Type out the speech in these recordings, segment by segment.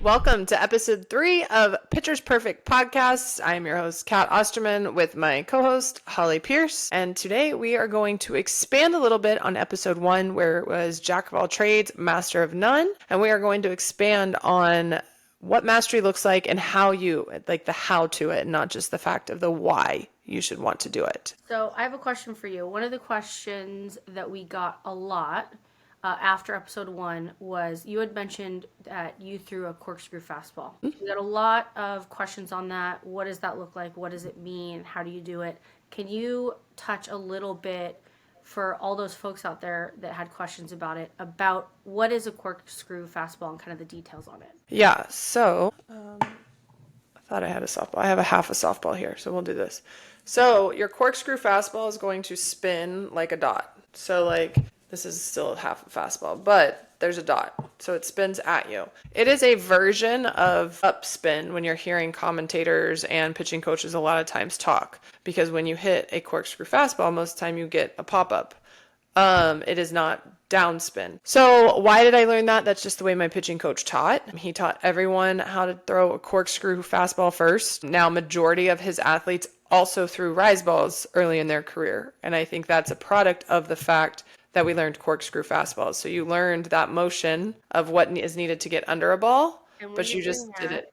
Welcome to episode 3 of Pitcher's Perfect Podcast. I am your host, Kat Osterman, with my co-host, Holly Pierce. And today we are going to expand a little bit on episode 1, where it was Jack of all trades, master of none. And we are going to expand on what mastery looks like and how you, like the how to it, not just the fact of the why you should want to do it. So I have a question for you. One of the questions that we got a lot after episode 1 was you had mentioned that you threw a corkscrew fastball. We got a lot of questions on that. What does that look like? What does it mean? How do you do it? Can you touch a little bit for all those folks out there that had questions about it, about what is a corkscrew fastball and kind of the details on it? Yeah, so I thought I had a softball. I have a half a softball here, so we'll do this. So your corkscrew fastball is going to spin like a dot. So like this is still half a fastball, but there's a dot. So it spins at you. It is a version of upspin when you're hearing commentators and pitching coaches a lot of times talk. Because when you hit a corkscrew fastball, most of the time you get a pop-up. It is not downspin. So why did I learn that? That's just the way my pitching coach taught. He taught everyone how to throw a corkscrew fastball first. Now, majority of his athletes also threw rise balls early in their career. And I think that's a product of the fact that we learned corkscrew fastballs. So you learned that motion of what is needed to get under a ball, but you just did it.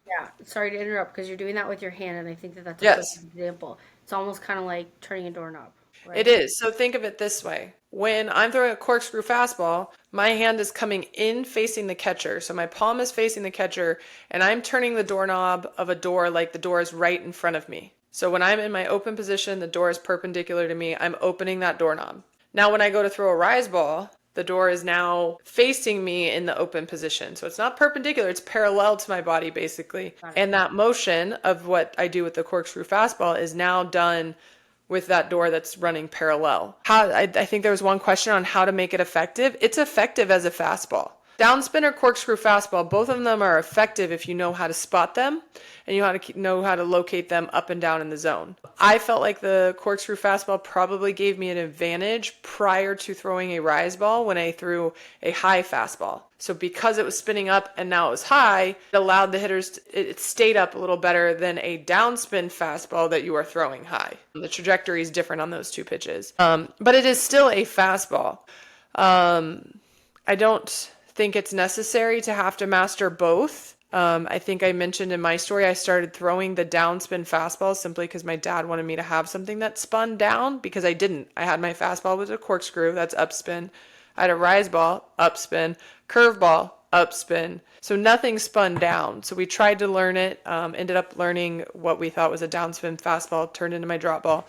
Yeah, sorry to interrupt because you're doing that with your hand, and I think that that's a Yes. good example. It's almost kind of like turning a doorknob, right? It is. So think of it this way. When I'm throwing a corkscrew fastball, my hand is coming in facing the catcher. So my palm is facing the catcher, and I'm turning the doorknob of a door like the door is right in front of me. So when I'm in my open position, the door is perpendicular to me. I'm opening that doorknob. Now, when I go to throw a rise ball, the door is now facing me in the open position. So it's not perpendicular, it's parallel to my body, basically. And that motion of what I do with the corkscrew fastball is now done with that door that's running parallel. I think there was one question on how to make it effective. It's effective as a fastball. Downspin or corkscrew fastball, both of them are effective if you know how to spot them and you know how to locate them up and down in the zone. I felt like the corkscrew fastball probably gave me an advantage prior to throwing a rise ball when I threw a high fastball. So because it was spinning up and now it was high, it allowed the hitters, it stayed up a little better than a downspin fastball that you are throwing high. The trajectory is different on those two pitches. But it is still a fastball. I don't think it's necessary to have to master both. I think I mentioned in my story, I started throwing the downspin fastball simply because my dad wanted me to have something that spun down because I didn't. I had my fastball with a corkscrew, that's upspin. I had a rise ball, upspin, curveball, upspin. So nothing spun down. So we tried to learn it, ended up learning what we thought was a downspin fastball, turned into my drop ball.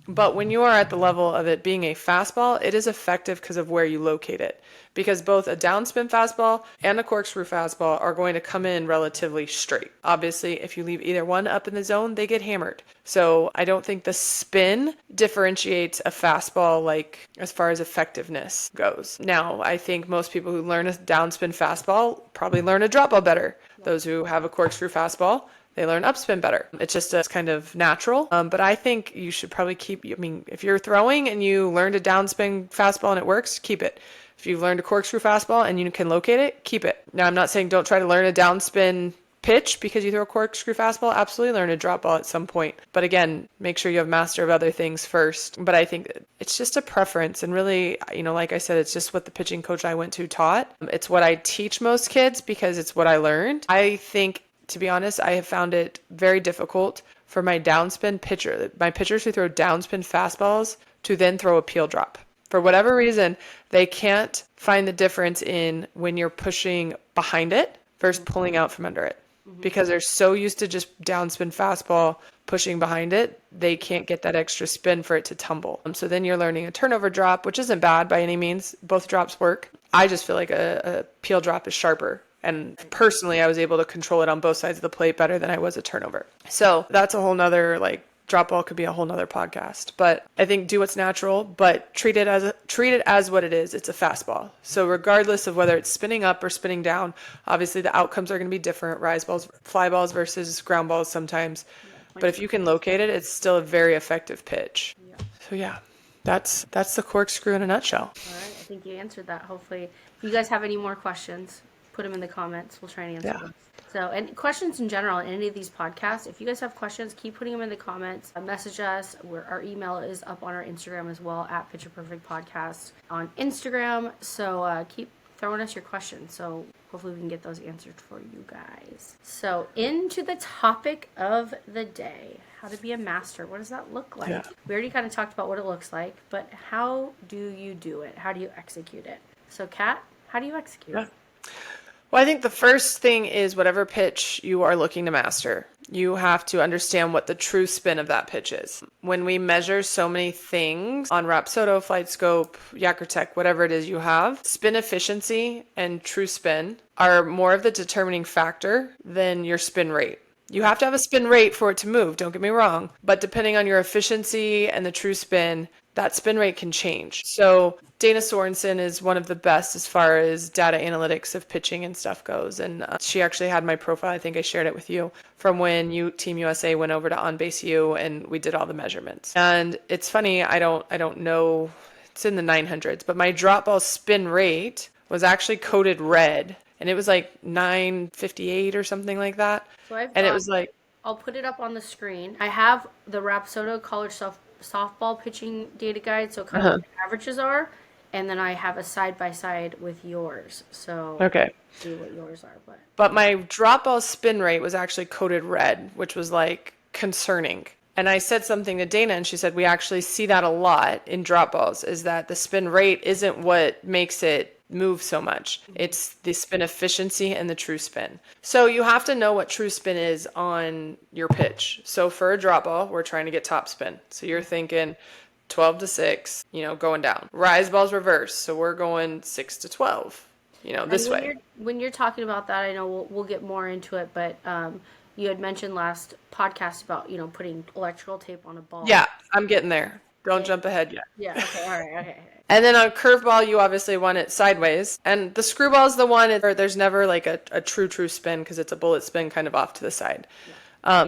But when you are at the level of it being a fastball, it is effective because of where you locate it. Because both a downspin fastball and a corkscrew fastball are going to come in relatively straight. Obviously, if you leave either one up in the zone, they get hammered. So I don't think the spin differentiates a fastball like as far as effectiveness goes. Now, I think most people who learn a downspin fastball probably learn a drop ball better. Those who have a corkscrew fastball, they learn upspin better. It's just a kind of natural. But I think you should probably keep, if you're throwing and you learned a downspin fastball and it works, keep it. If you've learned a corkscrew fastball and you can locate it, keep it. Now, I'm not saying don't try to learn a downspin pitch because you throw a corkscrew fastball. Absolutely learn a drop ball at some point. But again, make sure you have master of other things first. But I think it's just a preference. And really, like I said, it's just what the pitching coach I went to taught. It's what I teach most kids because it's what I learned. I think, to be honest, I have found it very difficult for my downspin pitcher, my pitchers who throw downspin fastballs, to then throw a peel drop. For whatever reason, they can't find the difference in when you're pushing behind it versus pulling out from under it. Because they're so used to just downspin fastball pushing behind it, they can't get that extra spin for it to tumble. So then you're learning a turnover drop, which isn't bad by any means. Both drops work. I just feel like a peel drop is sharper. And personally, I was able to control it on both sides of the plate better than I was a turnover. So that's a whole nother, drop ball could be a whole nother podcast. But I think do what's natural, but treat it as what it is. It's a fastball. So regardless of whether it's spinning up or spinning down, obviously the outcomes are going to be different. Rise balls, fly balls versus ground balls sometimes. But if you can locate it, it's still a very effective pitch. So yeah, that's the corkscrew in a nutshell. All right, I think you answered that. Hopefully, if you guys have any more questions, put them in the comments. We'll try and answer Yeah. them. So, and questions in general in any of these podcasts, if you guys have questions, keep putting them in the comments. Message us. Our email is up on our Instagram as well, at Picture Perfect Podcast on Instagram. So keep throwing us your questions. So hopefully we can get those answered for you guys. So into the topic of the day, how to be a master. What does that look like? Yeah. We already kind of talked about what it looks like, but how do you do it? How do you execute it? So Kat, how do you execute it? Well, I think the first thing is whatever pitch you are looking to master, you have to understand what the true spin of that pitch is. When we measure so many things on Rapsodo, Flight Scope, Yakkertech, whatever it is you have, spin efficiency and true spin are more of the determining factor than your spin rate. You have to have a spin rate for it to move, don't get me wrong. But depending on your efficiency and the true spin, that spin rate can change. So Dana Sorensen is one of the best as far as data analytics of pitching and stuff goes. And she actually had my profile. I think I shared it with you from when Team USA went over to On Base U and we did all the measurements. And it's funny, I don't know, it's in the 900s, but my drop ball spin rate was actually coded red. And it was like 958 or something like that. So It was like, I'll put it up on the screen. I have the Rapsodo college softball pitching data guide, so kind of what the averages are, and then I have a side by side with yours. So okay. see what yours are, But my drop ball spin rate was actually coded red, which was like concerning. And I said something to Dana and she said, we actually see that a lot in drop balls, is that the spin rate isn't what makes it move so much. It's the spin efficiency and the true spin. So you have to know what true spin is on your pitch. So for a drop ball, we're trying to get top spin. So you're thinking 12 to 6, going down. Rise ball's reverse. So we're going 6 to 12, this way. When you're talking about that, I know we'll get more into it, but you had mentioned last podcast about, putting electrical tape on a ball. Yeah, I'm getting there. Don't jump ahead yet. Yeah, okay, all right, okay. And then on curveball, you obviously want it sideways. And the screwball is the one where there's never like a true spin because it's a bullet spin kind of off to the side.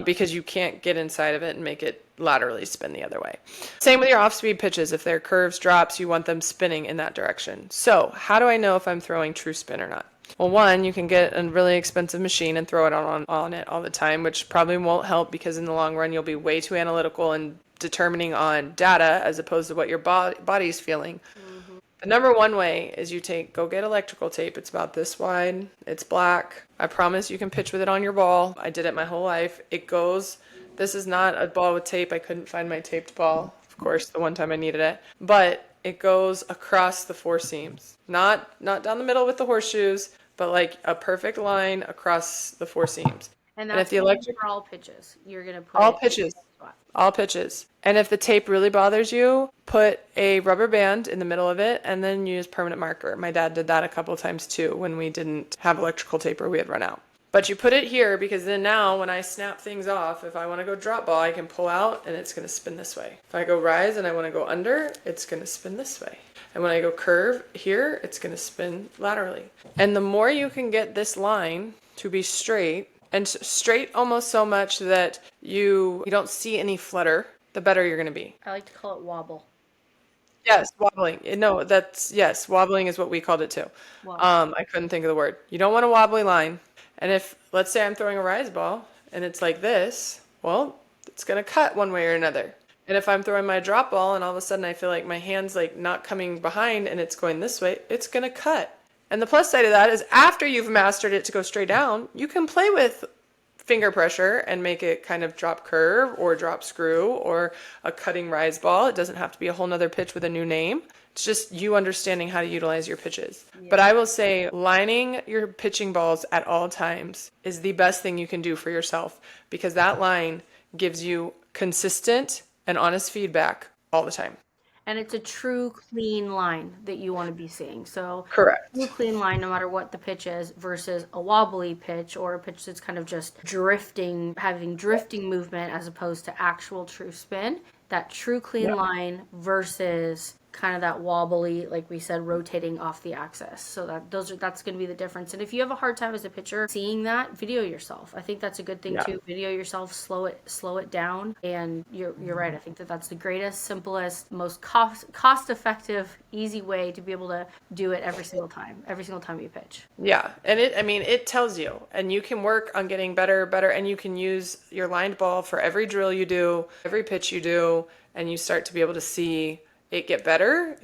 Because you can't get inside of it and make it laterally spin the other way. Same with your off-speed pitches. If they're curves, drops, you want them spinning in that direction. So how do I know if I'm throwing true spin or not? Well, one, you can get a really expensive machine and throw it on it all the time, which probably won't help because in the long run, you'll be way too analytical and determining on data as opposed to what your body's feeling. The number one way is go get electrical tape. It's about this wide. It's black. I promise you can pitch with it on your ball. I did it my whole life. This is not a ball with tape. I couldn't find my taped ball, of course, the one time I needed it. But it goes across the four seams. Not down the middle with the horseshoes, but like a perfect line across the four seams. And that's for all pitches. You're going to put all pitches. All pitches. And if the tape really bothers you, put a rubber band in the middle of it and then use permanent marker. My dad did that a couple of times too when we didn't have electrical tape or we had run out. But you put it here because then now when I snap things off, if I want to go drop ball, I can pull out and it's going to spin this way. If I go rise and I want to go under, it's going to spin this way. And when I go curve here, it's going to spin laterally. And the more you can get this line to be straight, and straight almost so much that you don't see any flutter, the better you're going to be. I like to call it wobble. Yes, wobbling. No, wobbling is what we called it too. I couldn't think of the word. You don't want a wobbly line. And if, let's say I'm throwing a rise ball and it's like this, well, it's going to cut one way or another. And if I'm throwing my drop ball and all of a sudden I feel like my hand's like not coming behind and it's going this way, it's going to cut. And the plus side of that is after you've mastered it to go straight down, you can play with finger pressure and make it kind of drop curve or drop screw or a cutting rise ball. It doesn't have to be a whole nother pitch with a new name. It's just you understanding how to utilize your pitches. Yeah. But I will say lining your pitching balls at all times is the best thing you can do for yourself because that line gives you consistent and honest feedback all the time. And it's a true clean line that you want to be seeing. So correct. True clean line no matter what the pitch is versus a wobbly pitch or a pitch that's kind of just drifting, having drifting movement as opposed to actual true spin. That true clean line versus kind of that wobbly, like we said, rotating off the axis. So that's going to be the difference. And if you have a hard time as a pitcher seeing that, video yourself. I think that's a good thing Yeah. too. Video yourself, slow it down. And you're right. I think that's the greatest, simplest, most cost effective, easy way to be able to do it every single time you pitch. Yeah. And it tells you, and you can work on getting better, and you can use your lined ball for every drill you do, every pitch you do, and you start to be able to see it get better.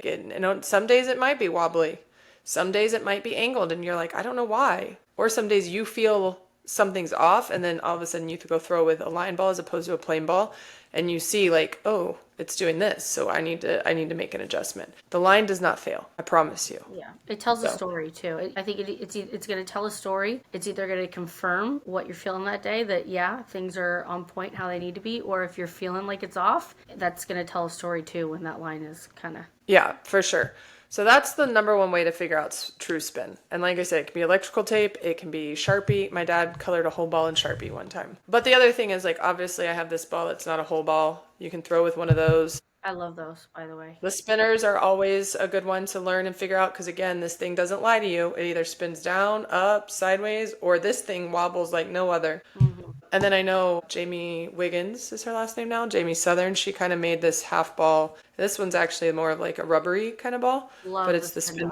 Some days it might be wobbly. Some days it might be angled and you're like, I don't know why. Or some days you feel something's off and then all of a sudden you go throw with a line ball as opposed to a plain ball and you see like, oh, it's doing this, so I need to make an adjustment. The line does not fail, I promise you. Yeah, it tells a story too. I think it's going to tell a story. It's either going to confirm what you're feeling that day, that yeah, things are on point how they need to be, or if you're feeling like it's off, that's going to tell a story too when that line is kind of. Yeah, for sure. So that's the number one way to figure out true spin. And like I said, it can be electrical tape, it can be Sharpie. My dad colored a whole ball in Sharpie one time. But the other thing is, like, obviously I have this ball that's not a whole ball. You can throw with one of those. I love those, by the way. The spinners are always a good one to learn and figure out because, again, this thing doesn't lie to you. It either spins down, up, sideways, or this thing wobbles like no other. Mm-hmm. And then I know Jamie Wiggins is her last name now, Jamie Southern. She kind of made this half ball. This one's actually more of like a rubbery kind of ball, Love but it's the spin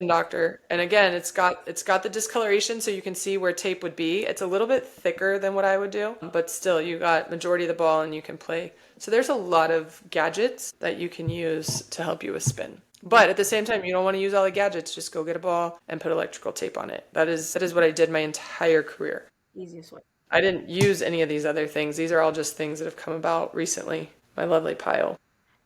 doctor. And again, it's got the discoloration so you can see where tape would be. It's a little bit thicker than what I would do, but still you got majority of the ball and you can play. So there's a lot of gadgets that you can use to help you with spin. But at the same time, you don't want to use all the gadgets. Just go get a ball and put electrical tape on it. That is what I did my entire career. Easiest way. I didn't use any of these other things. These are all just things that have come about recently. My lovely pile.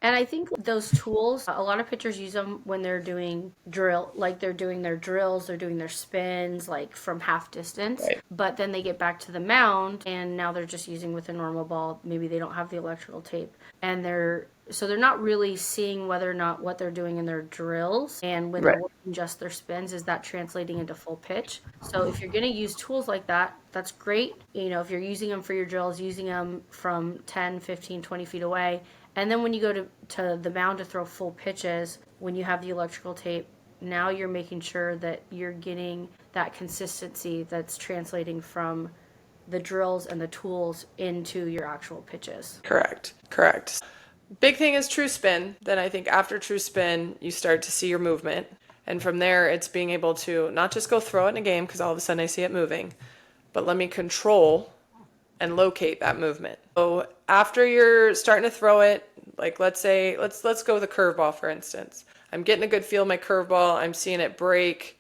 And I think those tools, a lot of pitchers use them when they're doing they're doing their drills, they're doing their spins, like from half distance. Right. But then they get back to the mound and now they're just using with a normal ball. Maybe they don't have the electrical tape. And they're not really seeing whether or not what they're doing in their drills and when they're working just their spins, is that translating into full pitch? So if you're going to use tools like that, that's great. You know, if you're using them for your drills, using them from 10, 15, 20 feet away. And then when you go to the mound to throw full pitches, when you have the electrical tape, now you're making sure that you're getting that consistency that's translating from the drills and the tools into your actual pitches. Correct. Big thing is true spin. Then I think after true spin, you start to see your movement. And from there, it's being able to not just go throw it in a game because all of a sudden I see it moving, but let me control and locate that movement. So after you're starting to throw it, like let's go with a curveball, for instance. I'm getting a good feel of my curveball. I'm seeing it break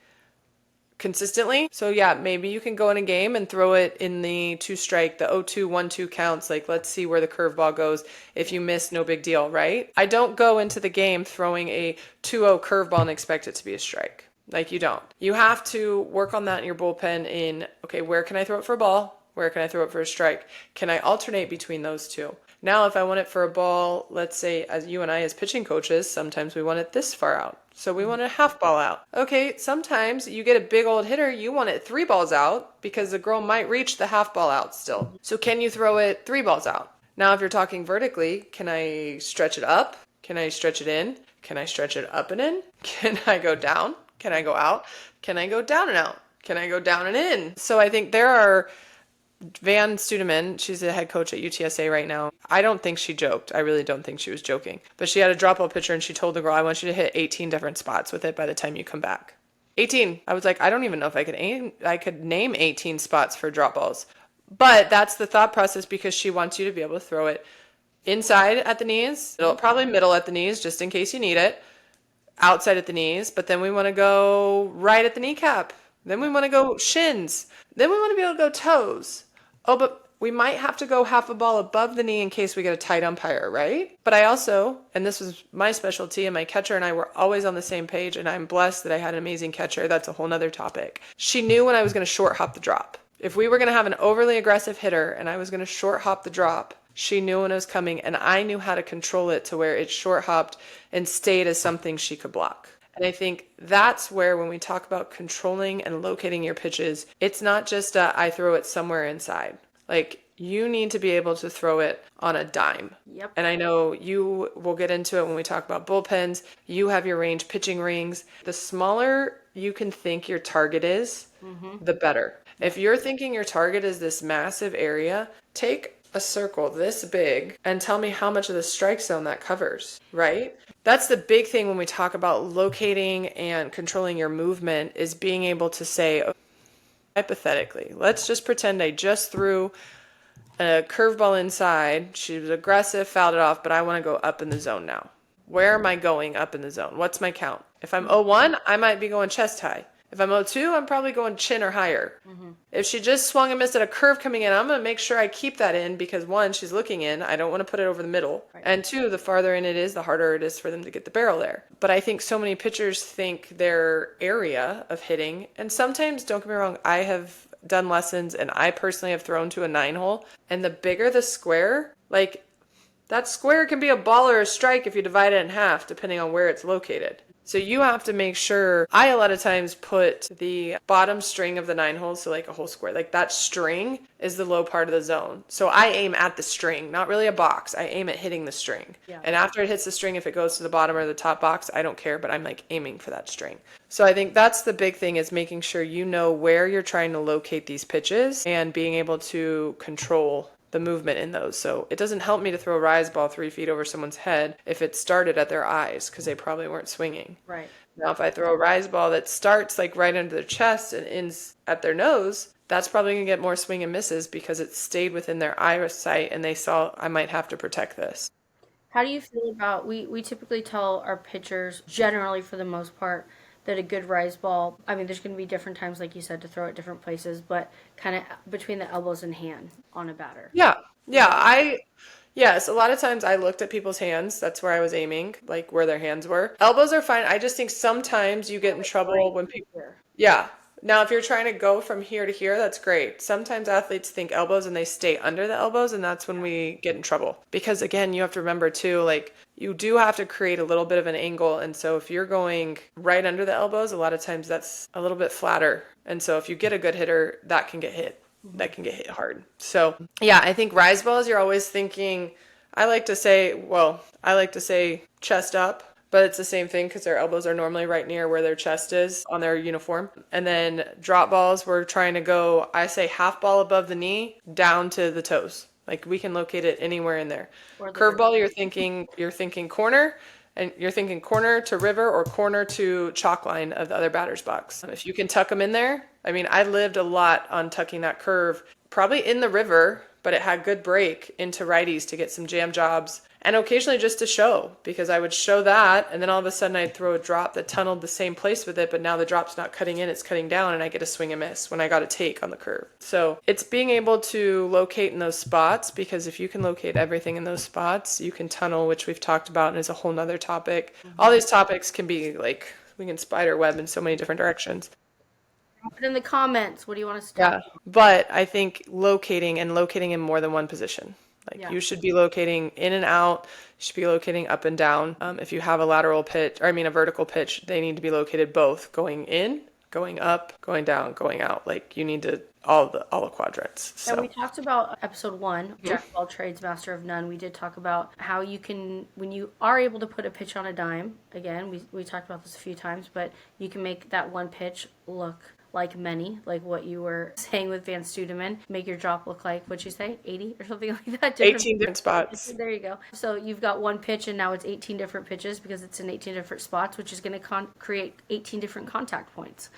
consistently. So yeah, maybe you can go in a game and throw it in the 2-strike, the 0-2, 1-2 counts. Like, let's see where the curveball goes. If you miss, no big deal, right? I don't go into the game throwing a 2-0 curveball and expect it to be a strike. Like, you don't. You have to work on that in your bullpen in, okay, where can I throw it for a ball? Where can I throw it for a strike? Can I alternate between those two? Now, if I want it for a ball, let's say as you and I as pitching coaches, sometimes we want it this far out. So we want a half ball out. Okay, sometimes you get a big old hitter, you want it 3 balls out because the girl might reach the half ball out still. So can you throw it 3 balls out? Now, if you're talking vertically, can I stretch it up? Can I stretch it in? Can I stretch it up and in? Can I go down? Can I go out? Can I go down and out? Can I go down and in? So I think there are Van Studeman, she's the head coach at UTSA right now. I don't think she joked. I really don't think she was joking. But she had a drop ball pitcher and she told the girl, I want you to hit 18 different spots with it by the time you come back. 18. I was like, I don't even know if I could name 18 spots for drop balls. But that's the thought process because she wants you to be able to throw it inside at the knees, probably middle at the knees just in case you need it, outside at the knees, but then we want to go right at the kneecap. Then we want to go shins. Then we want to be able to go toes. Oh, but we might have to go half a ball above the knee in case we get a tight umpire, right? But I also, and this was my specialty, and my catcher and I were always on the same page, and I'm blessed that I had an amazing catcher. That's a whole nother topic. She knew when I was going to short hop the drop. If we were going to have an overly aggressive hitter and I was going to short hop the drop, she knew when it was coming, and I knew how to control it to where it short hopped and stayed as something she could block. And I think that's where when we talk about controlling and locating your pitches, it's not just I throw it somewhere inside. Like, you need to be able to throw it on a dime. Yep. And I know you will get into it when we talk about bullpens. You have your range pitching rings. The smaller you can think your target is, the better. If you're thinking your target is this massive area, take a circle this big and tell me how much of the strike zone that covers, right? That's the big thing when we talk about locating and controlling your movement is being able to say, okay, hypothetically, let's just pretend I just threw a curveball inside. She was aggressive, fouled it off, but I want to go up in the zone now. Where am I going up in the zone? What's my count? If I'm 0-1, I might be going chest high. If I'm 0-2, I'm probably going chin or higher. If she just swung and missed at a curve coming in, I'm going to make sure I keep that in because one, she's looking in. I don't want to put it over the middle. Right. And two, the farther in it is, the harder it is for them to get the barrel there. But I think so many pitchers think their area of hitting, and sometimes, don't get me wrong, I have done lessons and I personally have thrown to a 9-hole, and the bigger the square, like that square can be a ball or a strike if you divide it in half, depending on where it's located. So you have to make sure, I a lot of times put the bottom string of the 9 holes, so like a whole square, like that string is the low part of the zone. So I aim at the string, not really a box. I aim at hitting the string. Yeah. And after it hits the string, if it goes to the bottom or the top box, I don't care, but I'm like aiming for that string. So I think that's the big thing is making sure you know where you're trying to locate these pitches and being able to control the movement in those. So it doesn't help me to throw a rise ball 3 feet over someone's head if it started at their eyes because they probably weren't swinging. Right. Now, if I throw a rise ball that starts like right under their chest and ends at their nose, that's probably going to get more swing and misses because it stayed within their eyesight and they saw I might have to protect this. How do you feel about, we typically tell our pitchers, generally for the most part, that a good rise ball, I mean, there's going to be different times, like you said, to throw it different places, but kind of between the elbows and hand on a batter. Yeah. Yes, a lot of times I looked at people's hands. That's where I was aiming, like where their hands were. Elbows are fine. I just think sometimes you get in trouble when people, yeah. Now, if you're trying to go from here to here, that's great. Sometimes athletes think elbows and they stay under the elbows, and that's when we get in trouble. Because again, you have to remember too, like you do have to create a little bit of an angle. And so if you're going right under the elbows, a lot of times that's a little bit flatter. And so if you get a good hitter, that can get hit. That can get hit hard. So yeah, I think rise balls, you're always thinking, I like to say chest up. But it's the same thing because their elbows are normally right near where their chest is on their uniform. And then drop balls, we're trying to go, I say half ball above the knee, down to the toes. Like we can locate it anywhere in there. Curveball, you're thinking corner, and you're thinking corner to river or corner to chalk line of the other batter's box. If you can tuck them in there, I mean, I lived a lot on tucking that curve, probably in the river, but it had good break into righties to get some jam jobs. And occasionally just to show, because I would show that, and then all of a sudden I'd throw a drop that tunneled the same place with it, but now the drop's not cutting in, it's cutting down, and I get a swing and miss when I got a take on the curve. So it's being able to locate in those spots, because if you can locate everything in those spots, you can tunnel, which we've talked about and is a whole nother topic. All these topics can be like, we can spider web in so many different directions. Drop it in the comments. What do you want us to talk about? But I think locating in more than one position. Like you should be locating in and out. You should be locating up and down. If you have a lateral pitch, a vertical pitch, they need to be located both going in, going up, going down, going out. Like you need to all the quadrants. So. And we talked about episode 1, Jack of all trades, master of none. We did talk about how you can, when you are able to put a pitch on a dime. Again, we talked about this a few times, but you can make that one pitch look like many, like what you were saying with Van Studeman, make your drop look like, what'd you say, 80 or something like that? 18 different spots. There you go. So you've got one pitch and now it's 18 different pitches because it's in 18 different spots, which is going to create 18 different contact points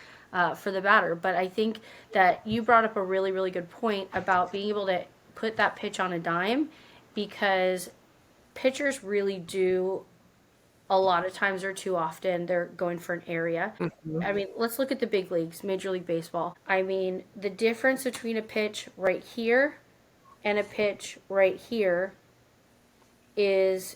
for the batter. But I think that you brought up a really, really good point about being able to put that pitch on a dime, because pitchers really do, a lot of times or too often, they're going for an area. Mm-hmm. I mean, let's look at the big leagues, Major League Baseball. I mean, the difference between a pitch right here and a pitch right here is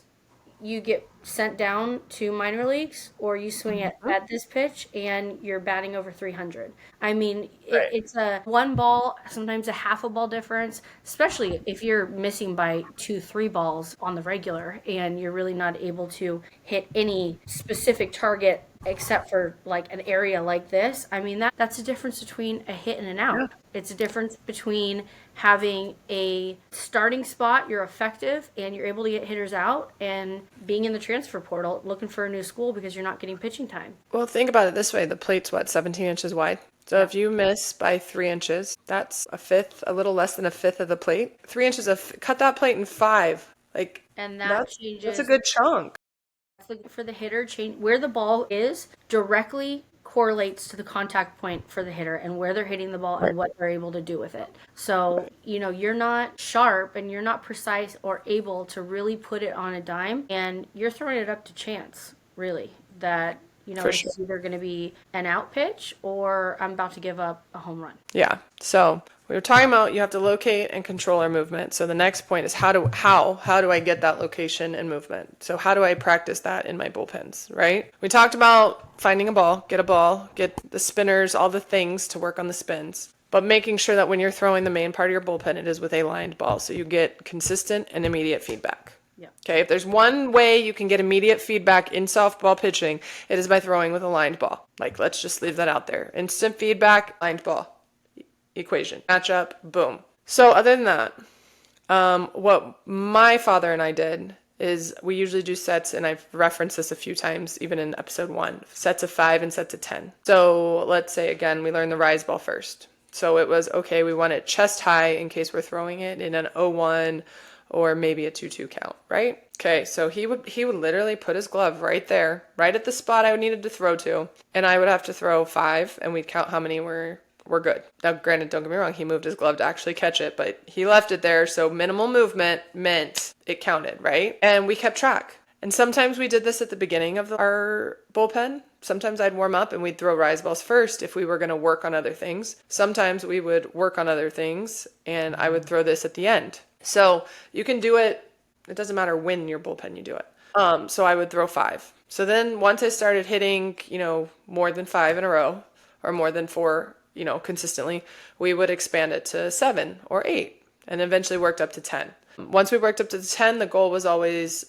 you get sent down to minor leagues, or you swing at this pitch and you're batting over 300. I mean, it's a one ball, sometimes a half a ball difference, especially if you're missing by 2-3 balls on the regular and you're really not able to hit any specific target except for like an area like this. I mean, that's a difference between a hit and an Yeah. out. It's a difference between having a starting spot, you're effective and you're able to get hitters out, and being in the transfer portal looking for a new school because you're not getting pitching time. Well, think about it this way. The plate's what, 17 inches wide? So Yeah. if you miss by 3 inches, that's a fifth, a little less than a fifth of the plate. 3 inches of, cut that plate in five. Like, And that that's a changes good chunk. for the hitter. Change where the ball is directly correlates to the contact point for the hitter and where they're hitting the ball Right. and what they're able to do with it. So, you're not sharp and you're not precise or able to really put it on a dime, and you're throwing it up to chance, really, that For it's sure. either going to be an out pitch or I'm about to give up a home run. Yeah. So we were talking about you have to locate and control our movement. So the next point is how do I get that location and movement? So how do I practice that in my bullpens, right? We talked about finding a ball, get the spinners, all the things to work on the spins. But making sure that when you're throwing the main part of your bullpen, it is with a lined ball. So you get consistent and immediate feedback. Yeah. Okay, if there's one way you can get immediate feedback in softball pitching, it is by throwing with a lined ball. Like, let's just leave that out there. Instant feedback, lined ball equation. Matchup, boom. So other than that, what my father and I did is we usually do sets, and I've referenced this a few times, even in episode 1, sets of 5 and sets of 10. So let's say, again, we learn the rise ball first. So it was, okay, we want it chest high in case we're throwing it in an 0-1 or maybe a 2-2 count, right? Okay, so he would literally put his glove right there, right at the spot I needed to throw to, and I would have to throw 5, and we'd count how many were good. Now, granted, don't get me wrong, he moved his glove to actually catch it, but he left it there, so minimal movement meant it counted, right? And we kept track. And sometimes we did this at the beginning of our bullpen. Sometimes I'd warm up and we'd throw rise balls first if we were going to work on other things. Sometimes we would work on other things, and I would throw this at the end. So you can do it. It doesn't matter when your bullpen you do it. So I would throw 5. So then once I started hitting, more than 5 in a row or more than 4, consistently, we would expand it to 7 or 8 and eventually worked up to 10. Once we worked up to 10, the goal was always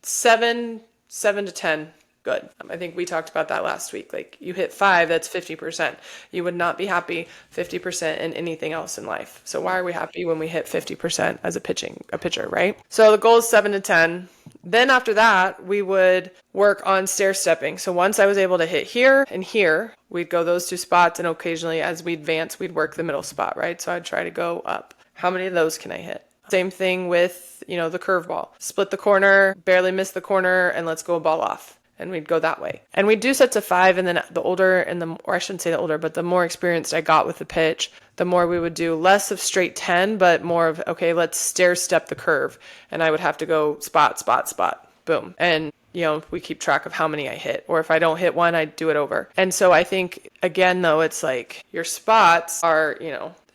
7 to 10. Good. I think we talked about that last week. Like, you hit 5, that's 50%. You would not be happy 50% in anything else in life. So why are we happy when we hit 50% as a pitcher, right? So the goal is 7 to 10. Then after that, we would work on stair stepping. So once I was able to hit here and here, we'd go those 2 spots, and occasionally as we advance, we'd work the middle spot, right? So I'd try to go up. How many of those can I hit? Same thing with, the curveball. Split the corner, barely miss the corner, and let's go a ball off. And we'd go that way. And we'd do sets of 5, and then the older or I shouldn't say the older, but the more experienced I got with the pitch, the more we would do less of straight 10, but more of, okay, let's stair step the curve. And I would have to go spot, spot, spot, boom. And, we keep track of how many I hit. Or if I don't hit one, I do it over. And so I think, again, though, it's like your spots are,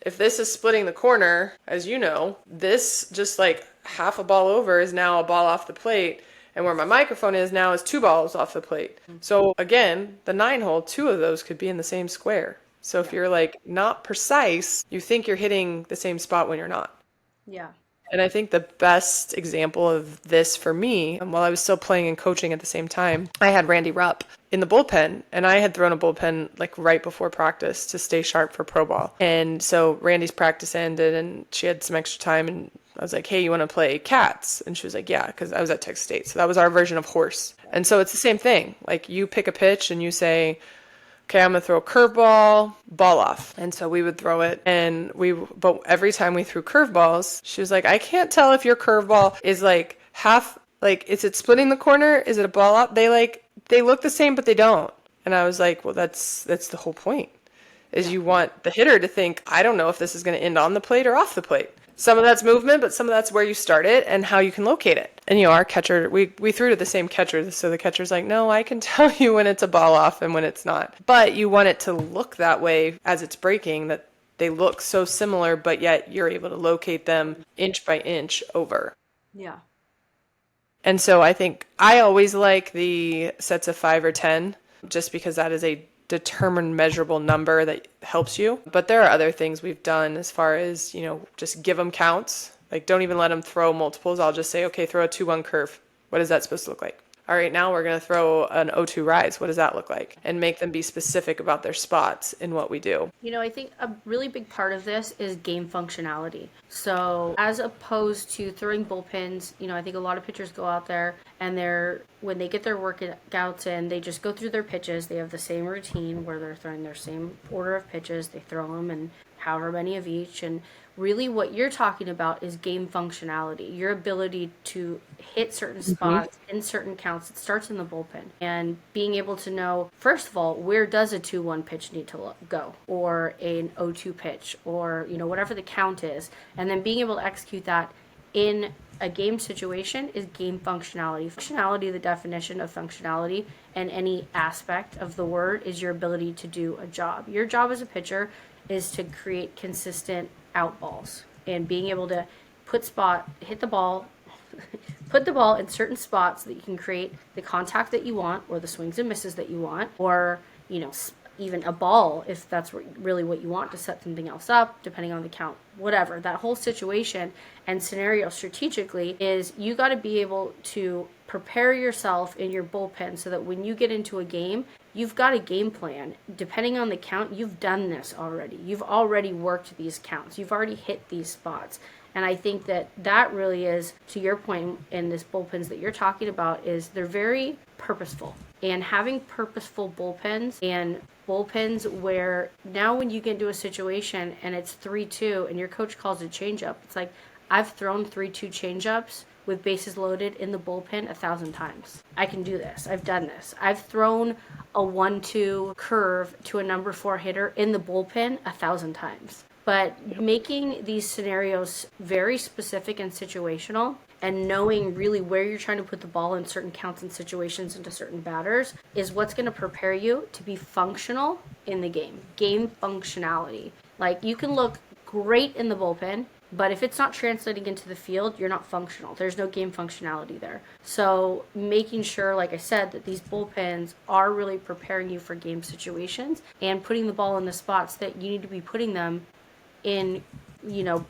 if this is splitting the corner, as you know, this just like half a ball over is now a ball off the plate. And where my microphone is now is 2 balls off the plate. So again, the 9-hole, 2 of those could be in the same square. So if you're like not precise, you think you're hitting the same spot when you're not. Yeah. And I think the best example of this for me, while I was still playing and coaching at the same time, I had Randy Rupp in the bullpen, and I had thrown a bullpen like right before practice to stay sharp for pro ball. And so Randy's practice ended, and she had some extra time, and I was like, hey, you want to play cats? And she was like, yeah, because I was at Texas State. So that was our version of horse. And so it's the same thing. Like, you pick a pitch and you say, okay, I'm going to throw a curveball, ball off. And so we would throw it, but every time we threw curveballs, she was like, I can't tell if your curveball is like half, like, is it splitting the corner? Is it a ball up? They look the same, but they don't. And I was like, well, that's the whole point, is you want the hitter to think, I don't know if this is going to end on the plate or off the plate. Some of that's movement, but some of that's where you start it and how you can locate it. And, our catcher, we threw to the same catcher, so the catcher's like, no, I can tell you when it's a ball off and when it's not. But you want it to look that way as it's breaking, that they look so similar, but yet you're able to locate them inch by inch over. Yeah. And so I think I always like the sets of 5 or 10, just because that is a determined measurable number that helps you. But there are other things we've done as far as, just give them counts. Like, don't even let them throw multiples. I'll just say, okay, throw a 2-1 curve. What is that supposed to look like? all right, now we're going to throw an 0-2 rise. What does that look like? And make them be specific about their spots in what we do. I think a really big part of this is game functionality. So as opposed to throwing bullpens, I think a lot of pitchers go out there and when they get their workouts in, they just go through their pitches. They have the same routine where they're throwing their same order of pitches. They throw them and however many of each. And really what you're talking about is game functionality, your ability to hit certain spots in certain counts. It starts in the bullpen, and being able to know, first of all, where does a 2-1 pitch need to go, or an 0-2 pitch, or whatever the count is, and then being able to execute that in a game situation is game functionality. Functionality, the definition of functionality and any aspect of the word, is your ability to do a job. Your job as a pitcher is to create consistent out balls, and being able to hit the ball, put the ball in certain spots so that you can create the contact that you want, or the swings and misses that you want, or even a ball if that's really what you want to set something else up, depending on the count, whatever. That whole situation and scenario strategically is you got to be able to prepare yourself in your bullpen so that when you get into a game, you've got a game plan. Depending on the count, you've done this already. You've already worked these counts. You've already hit these spots. And I think that really is, to your point in this bullpens that you're talking about, is they're very purposeful. And having purposeful bullpens and bullpens where now when you get into a situation and it's 3-2 and your coach calls a changeup, it's like, I've thrown 3-2 changeups with bases loaded in the bullpen 1,000 times. I can do this. I've done this. I've thrown a 1-2 curve to a number 4 hitter in the bullpen 1,000 times. But making these scenarios very specific and situational, and knowing really where you're trying to put the ball in certain counts and situations into certain batters, is what's going to prepare you to be functional in the game. Game functionality. Like, you can look great in the bullpen, but if it's not translating into the field, you're not functional. There's no game functionality there. So making sure, like I said, that these bullpens are really preparing you for game situations and putting the ball in the spots that you need to be putting them in,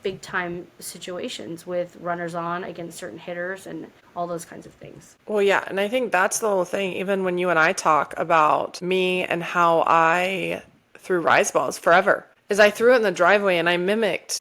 big time situations with runners on against certain hitters and all those kinds of things. Well, yeah. And I think that's the whole thing. Even when you and I talk about me and how I threw rise balls forever, is I threw it in the driveway and I mimicked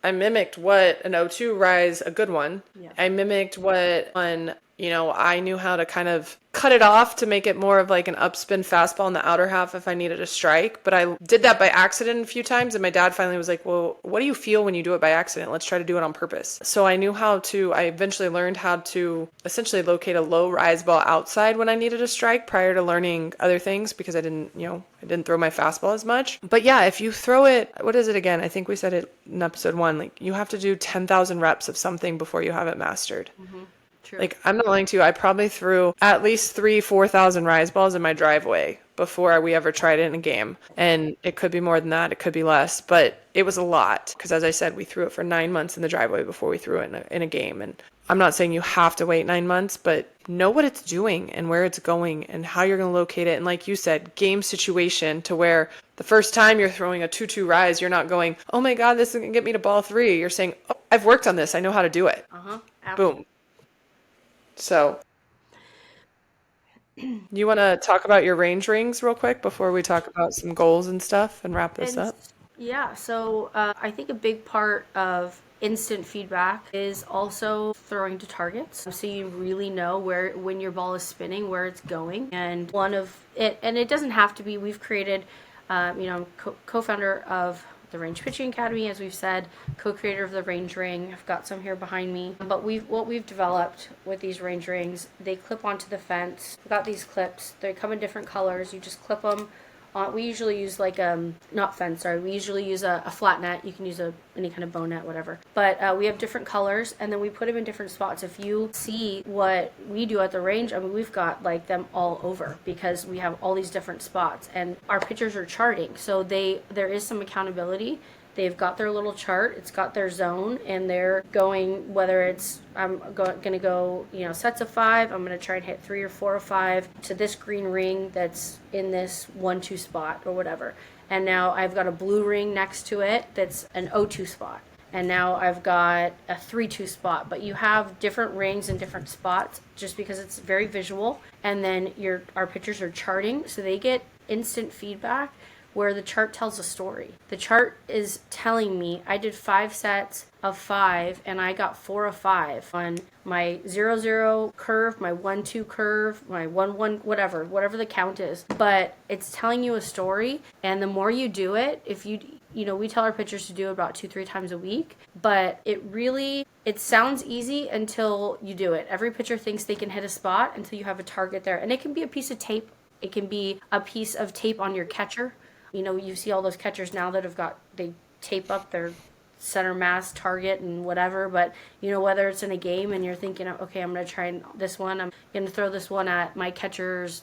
what an 0-2 rise, a good one. Yeah. I mimicked what I knew how to kind of cut it off to make it more of like an upspin fastball in the outer half if I needed a strike. But I did that by accident a few times, and my dad finally was like, well, what do you feel when you do it by accident? Let's try to do it on purpose. So I eventually learned how to essentially locate a low rise ball outside when I needed a strike prior to learning other things, because I didn't throw my fastball as much. But yeah, if you throw it, what is it again? I think we said it in episode 1, like you have to do 10,000 reps of something before you have it mastered. Mm-hmm. True. Like, I'm not lying to you. I probably threw at least 4,000 rise balls in my driveway before we ever tried it in a game. And it could be more than that. It could be less. But it was a lot. Because as I said, we threw it for 9 months in the driveway before we threw it in a game. And I'm not saying you have to wait 9 months, but know what it's doing and where it's going and how you're going to locate it. And like you said, game situation to where the first time you're throwing a 2-2 rise, you're not going, oh my God, this is going to get me to ball 3. You're saying, oh, I've worked on this. I know how to do it. Boom. So, you want to talk about your range rings real quick before we talk about some goals and stuff and wrap this up? Yeah, so I think a big part of instant feedback is also throwing to targets, so you really know when your ball is spinning, where it's going. And it doesn't have to be. We've created, I'm co-founder of the Range Pitching Academy, as we've said, co-creator of the range ring. I've got some here behind me. But what we've developed with these range rings, they clip onto the fence. We've got these clips. They come in different colors. You just clip them on. We usually use we usually use a flat net. You can use any kind of bow net, whatever. But we have different colors, and then we put them in different spots. If you see what we do at the range, I mean, we've got like them all over because we have all these different spots, and our pitchers are charting, so there is some accountability. They've got their little chart, it's got their zone, and they're going, whether it's, I'm going to go, sets of 5, I'm going to try and hit 3 or 4 or 5 to this green ring that's in this 1-2 spot or whatever. And now I've got a blue ring next to it that's an 0-2 spot. and now I've got a 3-2 spot. But you have different rings and different spots just because it's very visual. And then our pitchers are charting, so they get instant feedback where the chart tells a story. The chart is telling me I did 5 sets of 5 and I got 4 of 5 on my 0-0 curve, my 1-2 curve, my 1-1, whatever the count is. But it's telling you a story, and the more you do it, if we tell our pitchers to do it about 2-3 times a week, but it sounds easy until you do it. Every pitcher thinks they can hit a spot until you have a target there. And it can be a piece of tape. It can be a piece of tape on your catcher. You see all those catchers now that they tape up their center mass target and whatever, but whether it's in a game and you're thinking, okay, I'm going to try this one, I'm going to throw this one at my catcher's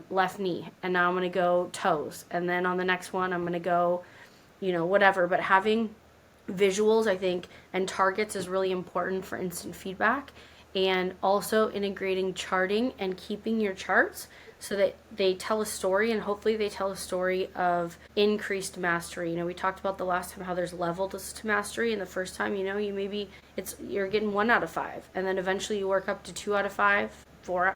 left knee, and now I'm going to go toes, and then on the next one I'm going to go, whatever. But having visuals, I think, and targets is really important for instant feedback, and also integrating charting and keeping your charts so that they tell a story, and hopefully they tell a story of increased mastery. We talked about the last time how there's levels to mastery, and the first time, you're getting 1 out of 5, and then eventually you work up to 2 out of 5, 4,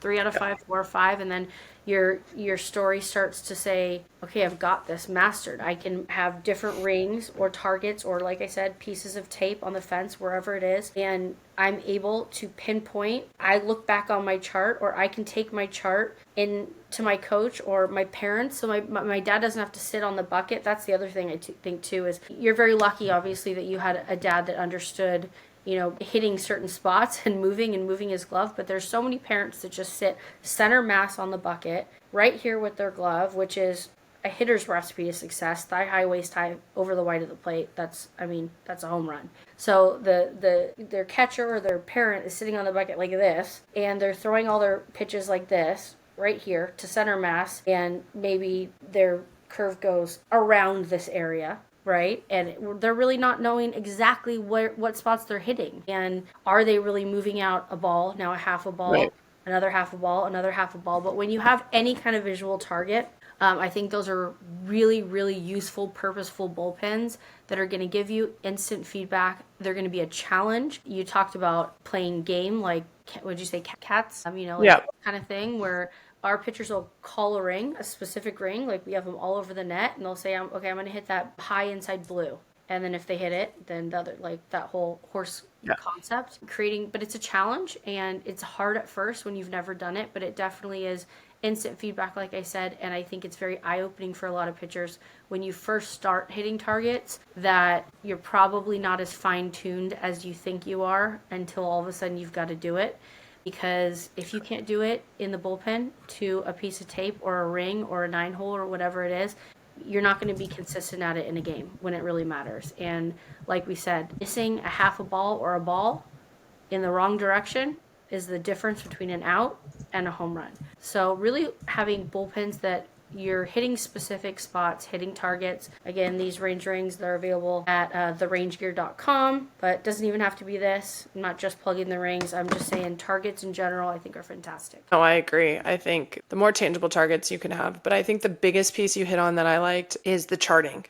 3 out of 5, 4 or 5, and then your story starts to say, okay, I've got this mastered. I can have different rings or targets or, like I said, pieces of tape on the fence, wherever it is, and I'm able to pinpoint. I look back on my chart, or I can take my chart in to my coach or my parents, so my dad doesn't have to sit on the bucket. That's the other thing I think too, is you're very lucky, obviously, that you had a dad that understood hitting certain spots and moving his glove. But there's so many parents that just sit center mass on the bucket right here with their glove, which is a hitter's recipe to success. Thigh high, waist high, over the white of the plate. That's a home run. So their catcher or their parent is sitting on the bucket like this, and they're throwing all their pitches like this right here to center mass, and maybe their curve goes around this area, right? And they're really not knowing exactly what spots they're hitting. And are they really moving out a ball, now a half a ball, right, another half a ball, another half a ball? But when you have any kind of visual target, I think those are really, really useful, purposeful bullpens that are going to give you instant feedback. They're going to be a challenge. You talked about playing game, like, would you say cats? That kind of thing, where our pitchers will call a ring, a specific ring, like we have them all over the net, and they'll say, okay, I'm going to hit that high inside blue. And then if they hit it, then the other, like that whole horse concept, but it's a challenge, and it's hard at first when you've never done it, but it definitely is instant feedback, like I said, and I think it's very eye-opening for a lot of pitchers when you first start hitting targets, that you're probably not as fine-tuned as you think you are until all of a sudden you've got to do it. Because if you can't do it in the bullpen to a piece of tape or a ring or a 9-hole or whatever it is, you're not going to be consistent at it in a game when it really matters. And like we said, missing a half a ball or a ball in the wrong direction is the difference between an out and a home run. So really having bullpens that you're hitting specific spots, hitting targets. Again, these range rings, they're available at therangegear.com, but it doesn't even have to be this. I'm not just plugging the rings. I'm just saying targets in general, I think, are fantastic. Oh, I agree. I think the more tangible targets you can have, but I think the biggest piece you hit on that I liked is the charting.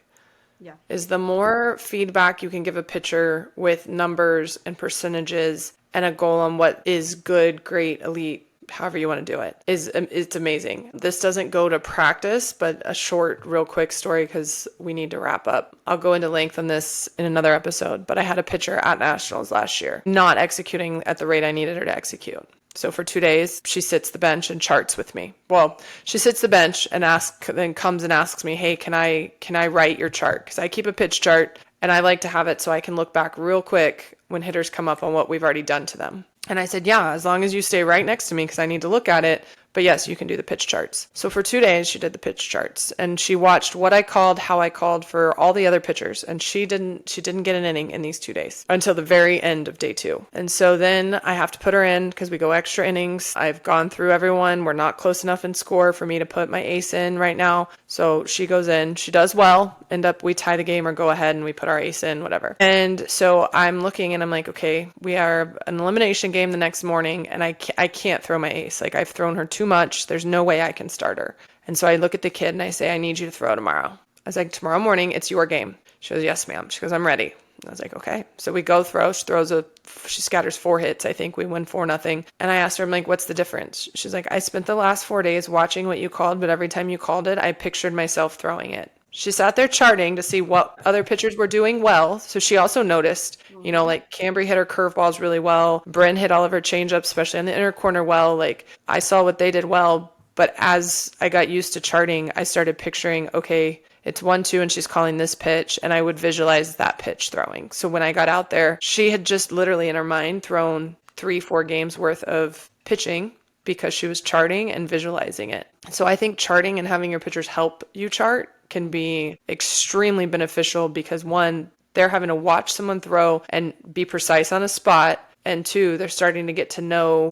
Yeah. Is the more feedback you can give a pitcher with numbers and percentages and a goal on what is good, great, elite, however you want to do it, it's amazing. This doesn't go to practice, but a short, real quick story, because we need to wrap up. I'll go into length on this in another episode, but I had a pitcher at Nationals last year not executing at the rate I needed her to execute. So for 2 days, she sits the bench and charts with me. Well, she sits the bench and then comes and asks me, hey, can I write your chart? Because I keep a pitch chart, and I like to have it so I can look back real quick when hitters come up on what we've already done to them. And I said, yeah, as long as you stay right next to me, because I need to look at it. But yes, you can do the pitch charts. So for 2 days, she did the pitch charts, and she watched what I called, how I called for all the other pitchers. And she didn't get an inning in these 2 days until the very end of day 2. And so then I have to put her in because we go extra innings. I've gone through everyone. We're not close enough in score for me to put my ace in right now. So she goes in, she does well, we tie the game or go ahead and we put our ace in, whatever. And so I'm looking and I'm like, okay, we are an elimination game the next morning, and I can't throw my ace. Like, I've thrown her too much. There's no way I can start her. And so I look at the kid and I say, I need you to throw tomorrow. I was like, tomorrow morning, it's your game. She goes, yes, ma'am. She goes, I'm ready. I was like, okay. So we go throw. She scatters 4 hits. I think we win 4-0. And I asked her, I'm like, what's the difference? She's like, I spent the last 4 days watching what you called, but every time you called it, I pictured myself throwing it. She sat there charting to see what other pitchers were doing well. So she also noticed, like Cambry hit her curveballs really well. Bryn hit all of her changeups, especially in the inner corner well. Like I saw what they did well. But as I got used to charting, I started picturing, okay, it's 1-2 and she's calling this pitch, and I would visualize that pitch throwing. So when I got out there, she had just literally in her mind thrown 3-4 games worth of pitching because she was charting and visualizing it. So I think charting and having your pitchers help you chart can be extremely beneficial because one, they're having to watch someone throw and be precise on a spot. And 2, they're starting to get to know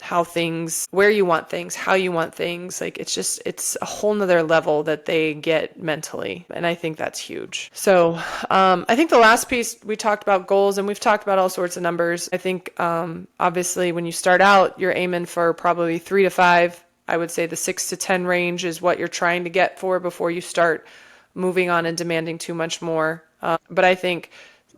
where you want things, how you want things. Like it's a whole nother level that they get mentally. And I think that's huge. So I think the last piece we talked about goals, and we've talked about all sorts of numbers. I think obviously when you start out, you're aiming for probably 3 to 5. I would say the 6 to 10 range is what you're trying to get for before you start moving on and demanding too much more. But I think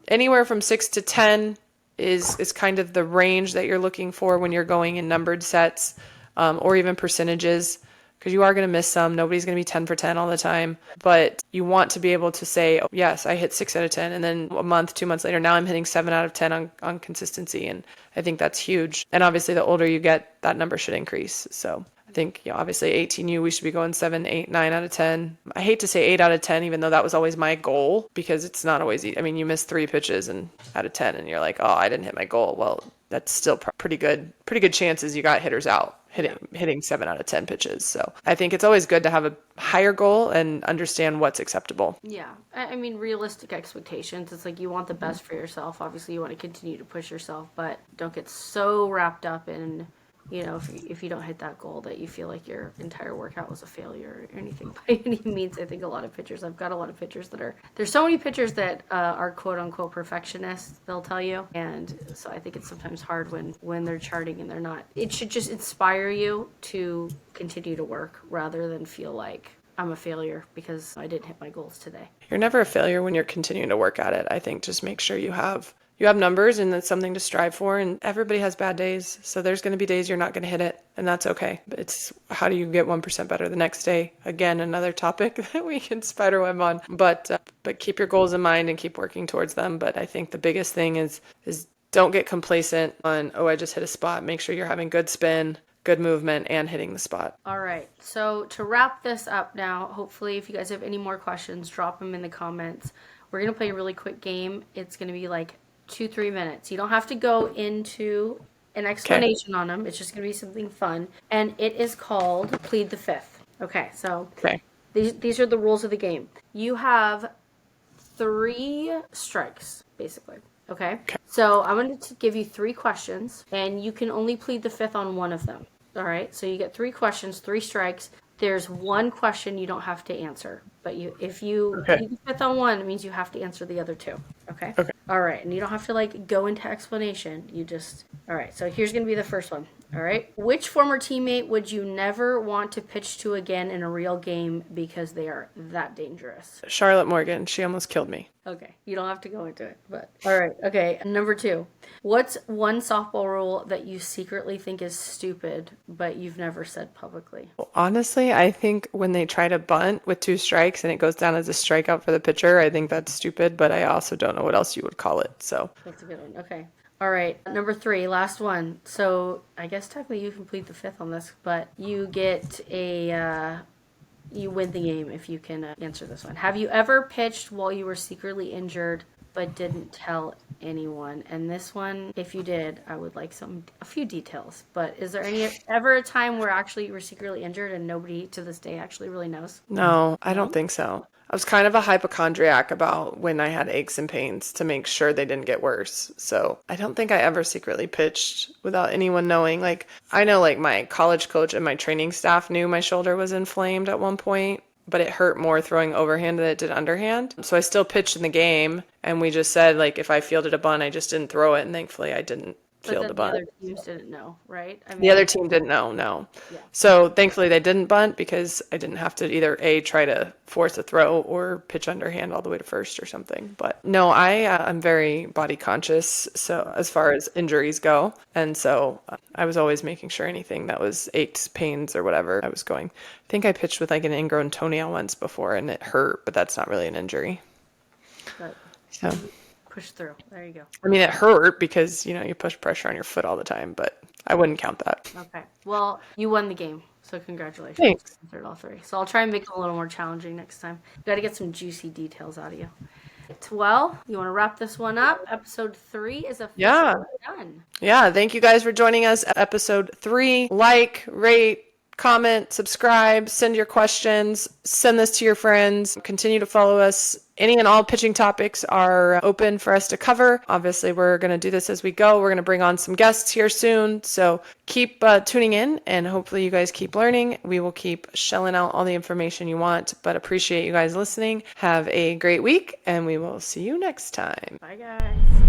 anywhere from 6 to 10 is kind of the range that you're looking for when you're going in numbered sets, or even percentages, because you are going to miss some. Nobody's going to be 10 for 10 all the time, but you want to be able to say, oh, yes, I hit 6 out of 10. And then a month, 2 months later, now I'm hitting 7 out of 10 on consistency. And I think that's huge. And obviously the older you get, that number should increase. So I think, obviously 18U, we should be going 7, 8, 9 out of 10. I hate to say 8 out of 10, even though that was always my goal, because it's not always easy. I mean, you miss 3 pitches and out of 10 and you're like, oh, I didn't hit my goal. Well, that's still pretty good chances you got hitters out hitting 7 out of 10 pitches. So I think it's always good to have a higher goal and understand what's acceptable. Yeah. I mean, realistic expectations. It's like you want the best for yourself. Obviously, you want to continue to push yourself, but don't get so wrapped up in, if you don't hit that goal that you feel like your entire workout was a failure or anything by any means. I think I've got a lot of pitchers there's so many pitchers that are quote unquote perfectionists, they'll tell you. And so I think it's sometimes hard when they're charting and they're not. It should just inspire you to continue to work rather than feel like I'm a failure because I didn't hit my goals today. You're never a failure when you're continuing to work at it. I think just make sure you have numbers and that's something to strive for, and everybody has bad days. So there's going to be days you're not going to hit it, and that's okay. It's how do you get 1% better the next day? Again, another topic that we can spiderweb on, but keep your goals in mind and keep working towards them. But I think the biggest thing is don't get complacent on, oh, I just hit a spot. Make sure you're having good spin, good movement, and hitting the spot. All right. So to wrap this up now, hopefully if you guys have any more questions, drop them in the comments. We're going to play a really quick game. It's going to be like 2-3 minutes. You don't have to go into an explanation on them. It's just going to be something fun. And it is called Plead the Fifth. Okay, so these are the rules of the game. You have 3 strikes, basically. Okay? So I'm going to give you 3 questions, and you can only plead the fifth on one of them. All right? So you get 3 questions, 3 strikes. There's 1 question you don't have to answer. But if you plead the fifth on one, it means you have to answer the other 2. Okay? All right. And you don't have to go into explanation. All right. So here's going to be the first one. All right. Which former teammate would you never want to pitch to again in a real game because they are that dangerous? Charlotte Morgan. She almost killed me. Okay. You don't have to go into it, but all right. Okay. Number 2. What's one softball rule that you secretly think is stupid, but you've never said publicly? Well, honestly, I think when they try to bunt with 2 strikes and it goes down as a strikeout for the pitcher, I think that's stupid, but I also don't know what else you would call it. So that's a good one. Okay. All right. Number 3, last one. So I guess technically you can plead the fifth on this, but you get you win the game if you can answer this one. Have you ever pitched while you were secretly injured but didn't tell anyone? And this one, if you did, I would like a few details. But is there ever a time where actually you were secretly injured and nobody to this day actually really knows? No, I don't think so. I was kind of a hypochondriac about when I had aches and pains to make sure they didn't get worse. So I don't think I ever secretly pitched without anyone knowing. I know my college coach and my training staff knew my shoulder was inflamed at one point, but it hurt more throwing overhand than it did underhand. So I still pitched in the game, and we just said, if I fielded a bunt, I just didn't throw it, and thankfully I didn't But field then a the bunt. other teams didn't know, right? I The mean, other team didn't know, no. yeah. So thankfully they didn't bunt because I didn't have to either A, try to force a throw or pitch underhand all the way to first or something. But no, I'm very body conscious. So as far as injuries go. And so I was always making sure anything that was aches, pains or whatever I was going. I think I pitched with like an ingrown toenail once before and it hurt, but that's not really an injury. But So, push through. There you go. I mean, it hurt because, you push pressure on your foot all the time, but I wouldn't count that. Okay. Well, you won the game, so congratulations. Thanks. You answered all three. So I'll try and make it a little more challenging next time. Got to get some juicy details out of you. Well, you want to wrap this one up? Episode 3 is officially done. Yeah. Thank you guys for joining us. Episode 3. Like, rate, comment, subscribe, send your questions, send this to your friends, continue to follow us. Any and all pitching topics are open for us to cover. Obviously, we're going to do this as we go. We're going to bring on some guests here soon. So keep tuning in and hopefully you guys keep learning. We will keep shelling out all the information you want, but appreciate you guys listening. Have a great week and we will see you next time. Bye, guys.